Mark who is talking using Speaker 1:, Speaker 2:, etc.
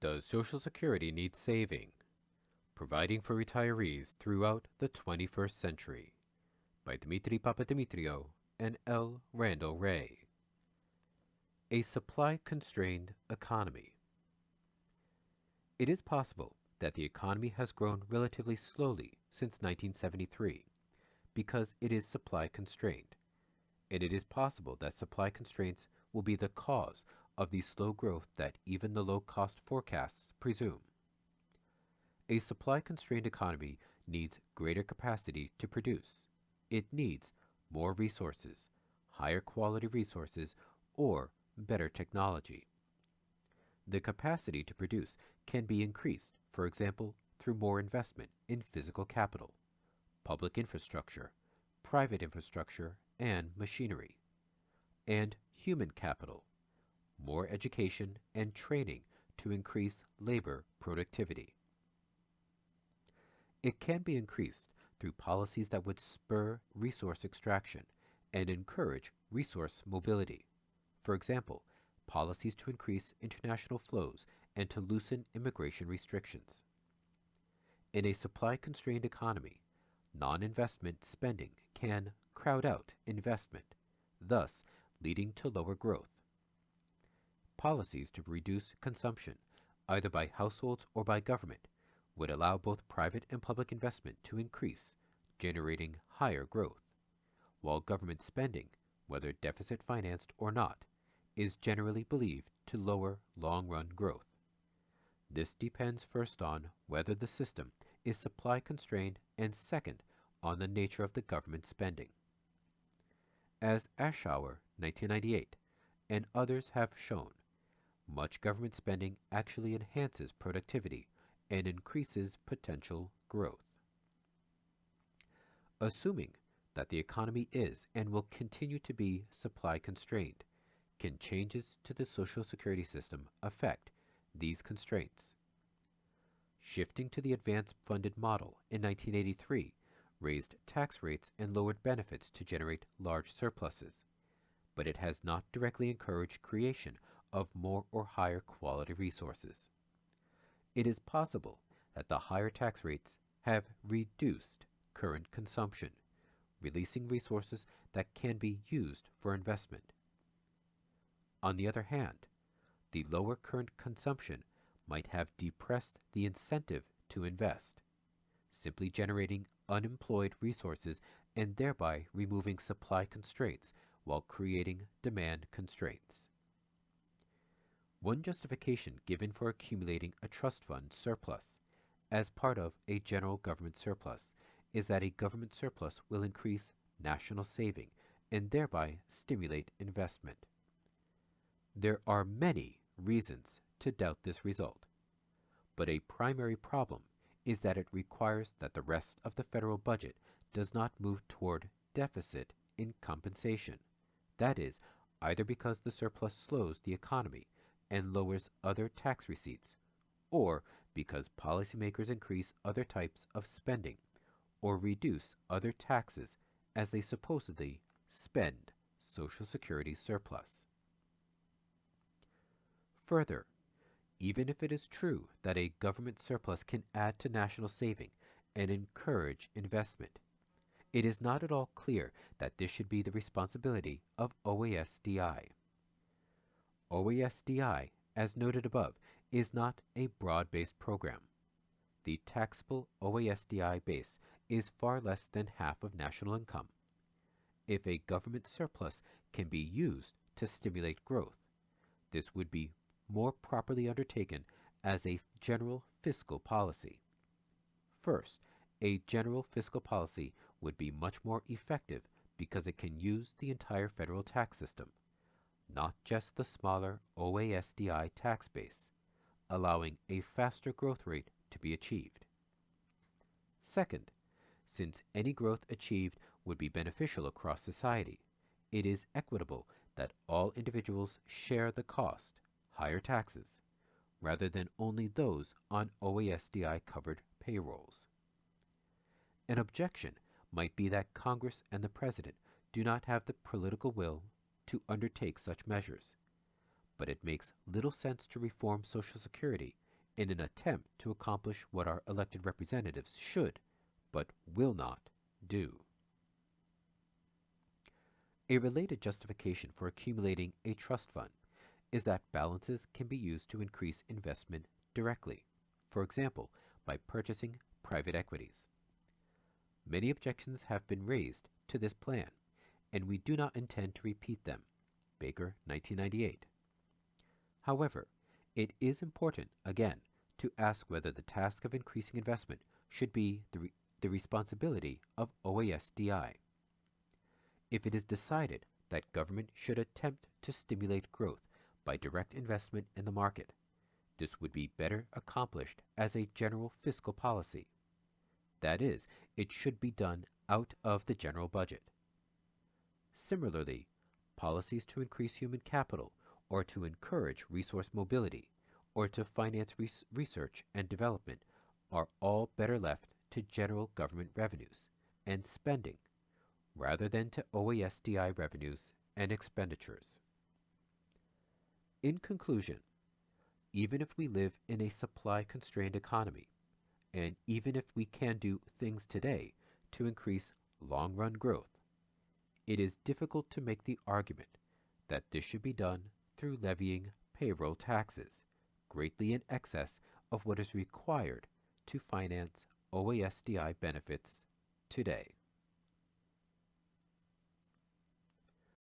Speaker 1: Does Social Security need saving? Providing for retirees throughout the 21st century by Dimitri Papadimitriou and Randall Wray. A supply-constrained economy. It is possible that the economy has grown relatively slowly since 1973 because it is supply-constrained, and it is possible that supply constraints will be the cause of the slow growth that even the low-cost forecasts presume. A supply-constrained economy needs greater capacity to produce. It needs more resources, higher quality resources, or better technology. The capacity to produce can be increased, for example, through more investment in physical capital, public infrastructure, private infrastructure, and machinery, and human capital, more education and training to increase labor productivity. It can be increased through policies that would spur resource extraction and encourage resource mobility. For example, policies to increase international flows and to loosen immigration restrictions. In a supply-constrained economy, non-investment spending can crowd out investment, thus leading to lower growth. Policies to reduce consumption, either by households or by government, would allow both private and public investment to increase, generating higher growth, while government spending, whether deficit-financed or not, is generally believed to lower long-run growth. This depends first on whether the system is supply-constrained and second on the nature of the government spending. As Ashauer, 1998, and others have shown, much government spending actually enhances productivity and increases potential growth. Assuming that the economy is and will continue to be supply-constrained, can changes to the Social Security system affect these constraints? Shifting to the advanced funded model in 1983 raised tax rates and lowered benefits to generate large surpluses, but it has not directly encouraged creation of more or higher quality resources. It is possible that the higher tax rates have reduced current consumption, releasing resources that can be used for investment. On the other hand, the lower current consumption might have depressed the incentive to invest, simply generating unemployed resources and thereby removing supply constraints while creating demand constraints. One justification given for accumulating a trust fund surplus as part of a general government surplus is that a government surplus will increase national saving and thereby stimulate investment. There are many reasons to doubt this result, but a primary problem is that it requires that the rest of the federal budget does not move toward deficit in compensation. That is, either because the surplus slows the economy and lowers other tax receipts, or because policymakers increase other types of spending or reduce other taxes as they supposedly spend Social Security surplus. Further, even if it is true that a government surplus can add to national saving and encourage investment, it is not at all clear that this should be the responsibility of OASDI. OASDI, as noted above, is not a broad-based program. The taxable OASDI base is far less than half of national income. If a government surplus can be used to stimulate growth, this would be more properly undertaken as a general fiscal policy. First, a general fiscal policy would be much more effective because it can use the entire federal tax system, not just the smaller OASDI tax base, allowing a faster growth rate to be achieved. Second, since any growth achieved would be beneficial across society, it is equitable that all individuals share the cost, higher taxes, rather than only those on OASDI-covered payrolls. An objection might be that Congress and the President do not have the political will to undertake such measures, but it makes little sense to reform Social Security in an attempt to accomplish what our elected representatives should, but will not, do. A related justification for accumulating a trust fund is that balances can be used to increase investment directly, for example, by purchasing private equities. Many objections have been raised to this plan, and we do not intend to repeat them. Baker, 1998. However, it is important, again, to ask whether the task of increasing investment should be the responsibility of OASDI. If it is decided that government should attempt to stimulate growth by direct investment in the market, this would be better accomplished as a general fiscal policy. That is, it should be done out of the general budget. Similarly, policies to increase human capital or to encourage resource mobility or to finance research and development are all better left to general government revenues and spending rather than to OASDI revenues and expenditures. In conclusion, even if we live in a supply-constrained economy, and even if we can do things today to increase long-run growth, it is difficult to make the argument that this should be done through levying payroll taxes, greatly in excess of what is required to finance OASDI benefits today.